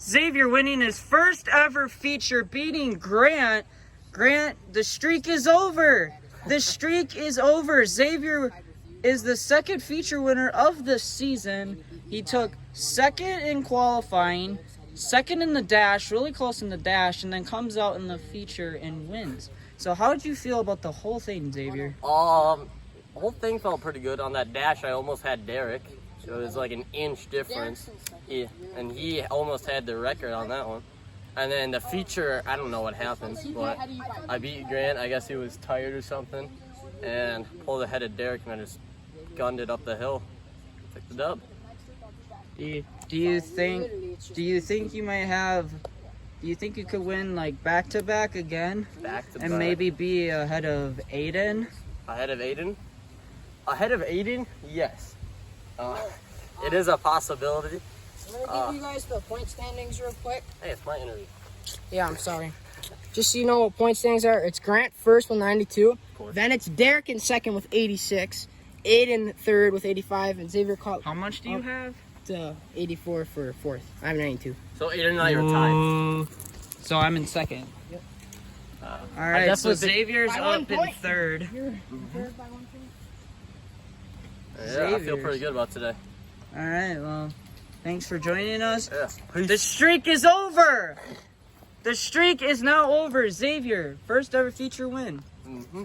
Xavier winning his first ever feature, beating Grant. Grant, the streak is over. The streak is over. Xavier is the second feature winner of the season. He took second in qualifying, second in the dash, really close in the dash, and then comes out in the feature and wins. So how did you feel about the whole thing, Xavier? The whole thing felt pretty good. On that dash, I almost had Derek. It was like an inch difference. Yeah, and he almost had the record on that one. And then the feature, I don't know what happened, but I beat Grant. I guess he was tired or something, and pulled ahead of Derek, and I just gunned it up the hill. Took the dub. Do you think you might have? Do you think you could win like back to back again? Back to And back. maybe be ahead of Aiden? Ahead of Aiden? Ahead of Aiden? Yes. It is a possibility. I'm gonna give you guys the point standings real quick. Hey, it's my interview. Yeah, I'm sorry. Just so you know what point standings are, it's Grant first with 92. Then it's Derek in second with 86. Aiden third with 85. And Xavier caught How much do you have? 84 for fourth. I have 92. So Aiden and I are tied. So I'm in second. Yep. All I right, so definitely think- Xavier's By 1 up in point. third. You're third by 1 point. Yeah, I feel Xavier's. pretty good about today. All right, well, thanks for joining us. Yeah. The streak is over. The streak is now over. Xavier, first ever feature win. Mm-hmm.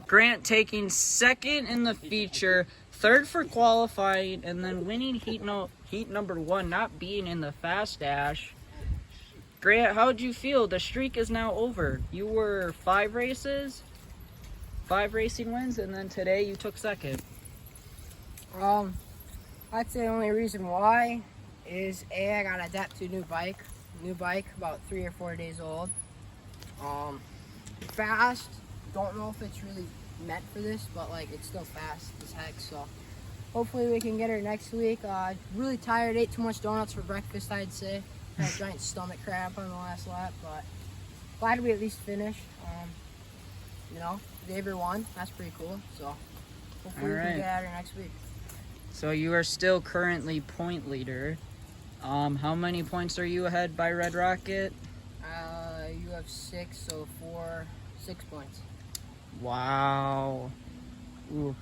Grant taking second in the feature, third for qualifying, and then winning heat number 1, not being in the fast dash. Grant, how'd you feel? The streak is now over. You were 5 races, 5 racing wins, and then today you took second. I'd say the only reason why is I got to adapt to a new bike. About 3 or 4 days old. Fast. Don't know if it's really meant for this, but like it's still fast as heck. So hopefully we can get her next week. Really tired. Ate too much donuts for breakfast. I'd say had a giant stomach cramp on the last lap, but glad we at least finished. Xavier won. That's pretty cool. So hopefully we Alright. can get at her next week. So you are still currently point leader. How many points are you ahead by Red Rocket? You have 6, so 6 points. Wow. Ooh.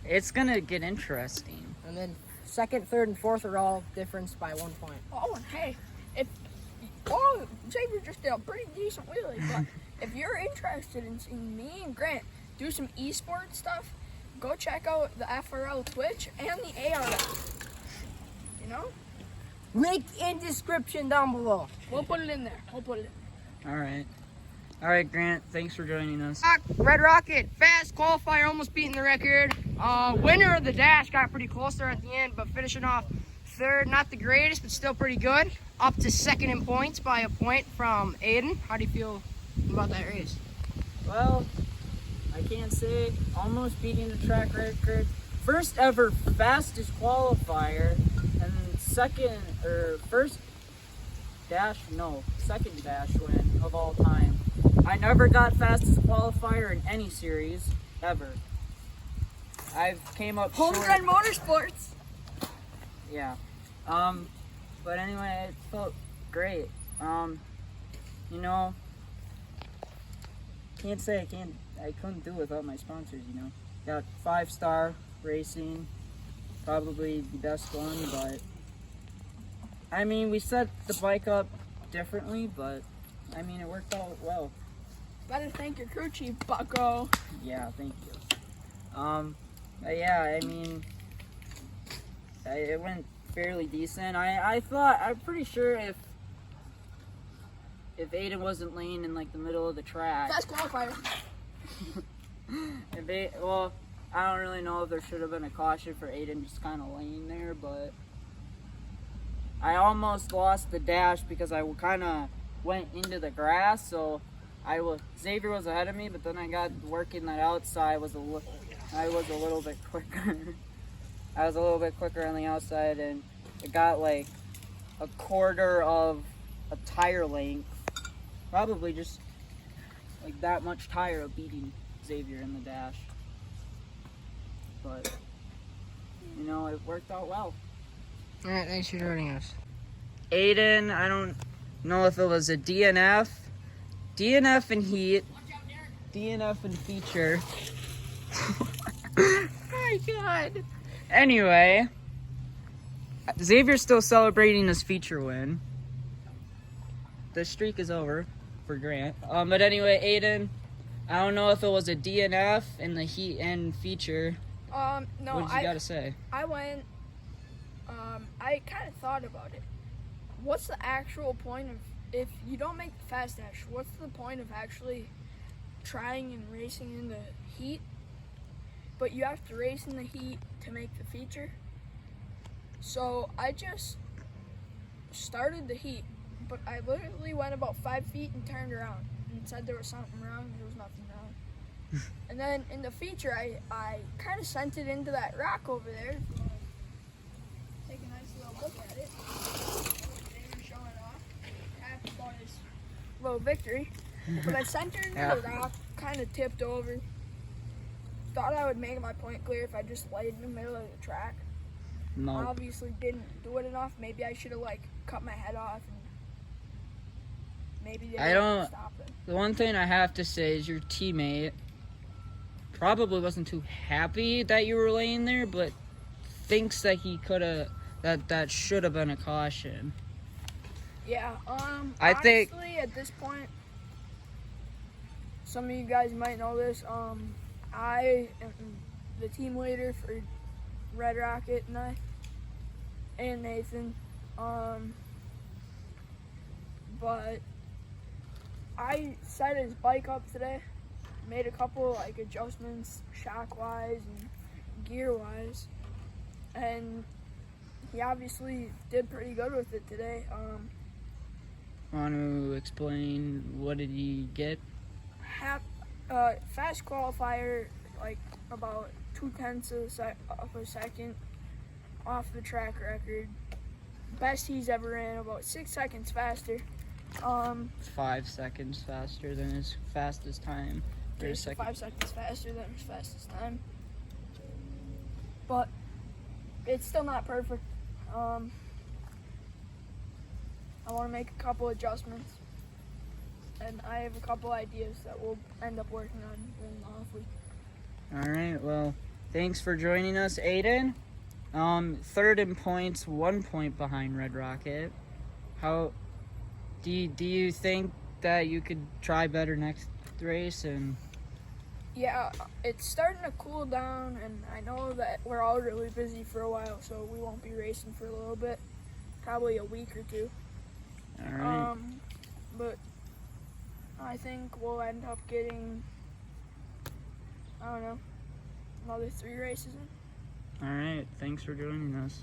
It's gonna get interesting. And then second, third, and fourth are all difference by 1 point. Oh, and hey, Xavier just did a pretty decent wheelie, but if you're interested in seeing me and Grant do some esports stuff, go check out the FRL Twitch and the ARL. You know? Link in description down below. We'll put it in there. We'll put it in. All right, Grant. Thanks for joining us. Red Rocket, fast qualifier, almost beating the record. Winner of the dash, got pretty close there at the end, but finishing off third, not the greatest, but still pretty good. Up to second in points by a point from Aiden. How do you feel about that race? Well, I can't say almost beating the track record. First ever fastest qualifier, and second dash win of all time. I never got fastest qualifier in any series ever. I've came up Home short. Run Motorsports. Yeah. But anyway, it felt great. I couldn't do it without my sponsors, Got 5 Star Racing, probably the best one, but I mean, we set the bike up differently, but I mean, it worked out well. Better thank your crew chief, Bucko. Yeah, thank you. But yeah, I mean, it went fairly decent. I'm pretty sure if Aiden wasn't laying in like the middle of the track, Fast qualifier. I don't really know if there should have been a caution for Aiden just kind of laying there, but I almost lost the dash because I kind of went into the grass, so Xavier was ahead of me, but then I got working that outside. I was a little bit quicker. I was a little bit quicker on the outside, and it got like a quarter of a tire length, probably just like that much tire of beating Xavier in the dash. But it worked out well. Alright, thanks for joining us. Aiden, know if it was a DNF and heat, DNF and feature. Oh my god. Anyway, Xavier's still celebrating his feature win. The streak is over for Grant. But anyway, Aiden, I don't know if it was a DNF in the heat and feature. No, What did you gotta say? I went. I kind of thought about it. What's the actual point of if you don't make the fast dash? What's the point of actually trying and racing in the heat? But you have to race in the heat to make the feature. So I just started the heat, but I literally went about 5 feet and turned around and said there was something wrong. There was nothing wrong. And then in the feature, I kind of sent it into that rock over there. Take a nice little look at it. David showing off. Happy about his little victory. But I sent her into the rock, kind of tipped over. Thought I would make my point clear if I just laid in the middle of the track. No. Obviously didn't do it enough. Maybe I should have cut my head off and maybe they didn't stop it. The one thing I have to say is your teammate probably wasn't too happy that you were laying there, but thinks that he could have that should have been a caution. Yeah, I think honestly, at this point, some of you guys might know this. I am the team leader for Red Rocket and Nathan. But I set his bike up today, made a couple adjustments shock wise and gear wise, and he obviously did pretty good with it today. Want to explain what did he get? Fast qualifier, about 0.2 of a second off the track record. Best he's ever ran, about 6 seconds faster. 5 seconds faster than his fastest time. For a second. 5 seconds faster than his fastest time. But it's still not perfect. I want to make a couple adjustments. And I have a couple ideas that we'll end up working on during the off week. Alright, well, thanks for joining us, Aiden. Third in points, 1 point behind Red Rocket. How do you think that you could try better next race? And yeah, it's starting to cool down, and I know that we're all really busy for a while, so we won't be racing for a little bit, probably a week or two. alright. But I think we'll end up getting, I don't know, another 3 races in. Alright, thanks for joining us.